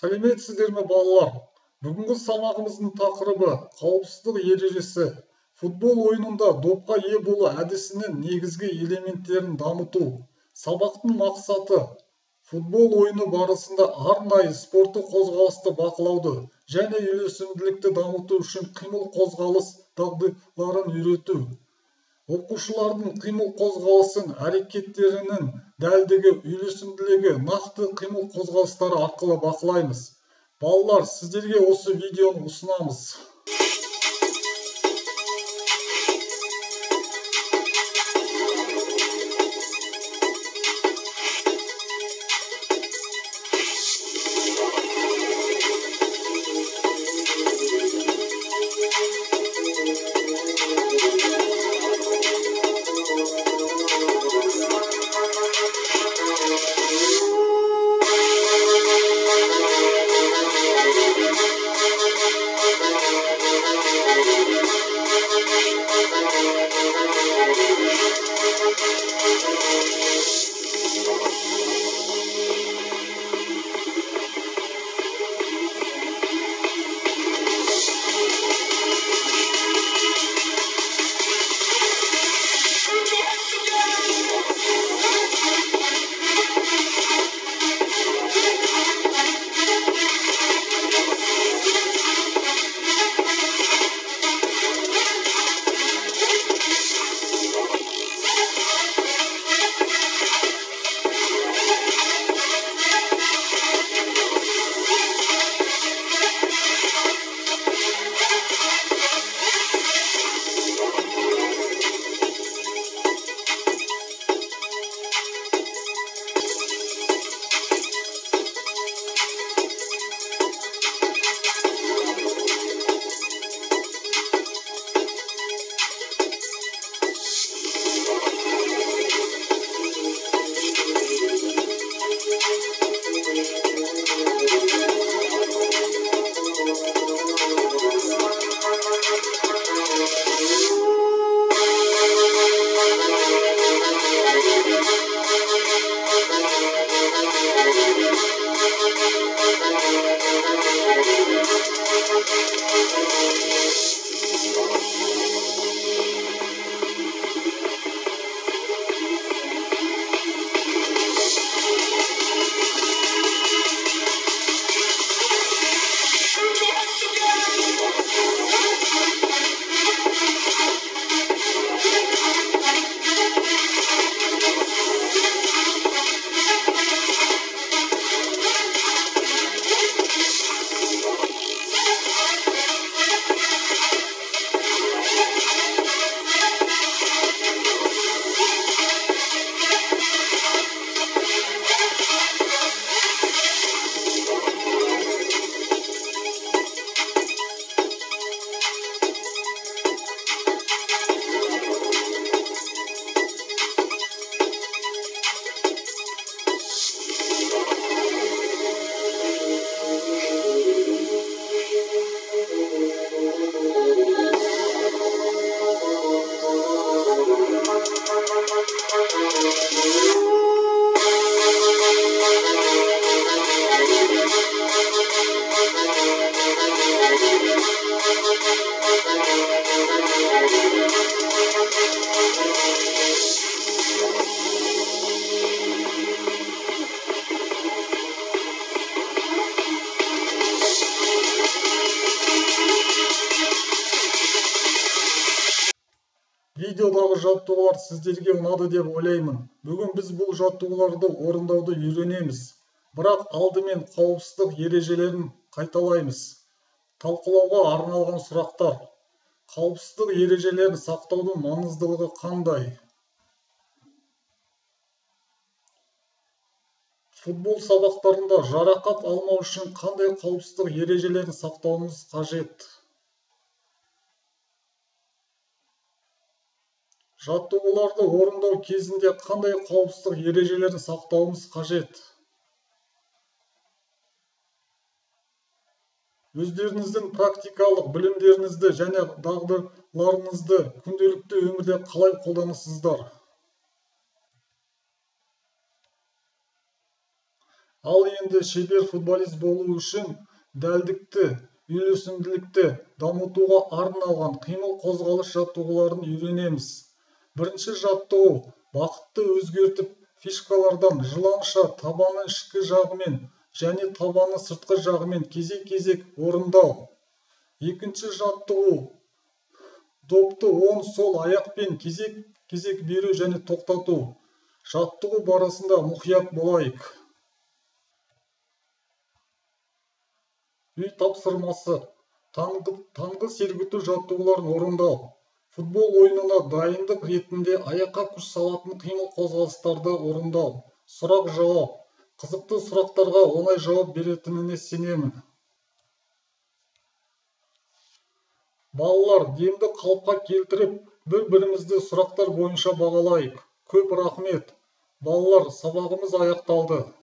Сәлеметсіздер ме балалар? Бүгінгі сабағымыздың тақырыбы қауіпсіздік ережесі. Футбол ойынында допқа ие болу әдісінің негізгі элементтерін дамыту. Сабақтың мақсаты футбол ойыны барысында арнайы спорттық қозғалысты бақылауды және үйлесімділікті дамыту үшін қимыл қозғалыс дағдыларын үйрету. Оқушылардың қимыл қозғалысын әрекеттерінің дәлдігі, үйлесімділігі, нақты қимыл қозғалыстары арқылы бақылаймыз. Балалар, сіздерге осы видеоны ұсынамыз. Видеодағы жаттығулар сіздерге ұнады деп ойлаймын. Бүгін біз бұл жаттығуларды орындауды үйренеміз. Бірақ алдымен қауіпсіздік ережелерін қайталаймыз. Талқылауға арналған сұрақтар. Қауіпсіздік ережелерін сақтаудың маңыздылығы қандай? Футбол сабақтарында жарақат алмау үшін қандай қауіпсіздік ережелерін сақтауымыз қажет? Жаттығуларды орындау кезінде қандай қауіпсіздік ережелерін сақтауымыз қажет? Өздеріңіздің практикалық білімдеріңізді және дағдыларыңызды күнделікті өмірде қалай қолданасыздар? Ал Шынымен де шебер футболист болу үшін дәлдікті, үйлесімділікті дамытуға арналған қимыл қозғалыс жаттығуларын үйренеміз. Бірінші жаттығу бағытты өзгертіп, фишкалардан жыланша табаны ішкі жағымен және табаны сыртқы жағымен кезек-кезек орындау. Екінші жаттығу допты оң сол аяқпен кезек-кезек беру және тоқтату. Жаттығу барысында мұқият болайық. Үй тапсырмасы: таңғы сергіту жаттығуларын орындау. Футбол ойынына дайындық ретінде аяққа күш салатын қимыл қозғалыстарды орындау. Сұрақ-жауап: қызықты сұрақтарға оңай жауап беретініне сенемін. Балалар, демді қалыпқа келтіріп, бір-бірімізді сұрақтар бойынша бағалайық. Көп рахмет. Балалар, сабағымыз аяқталды.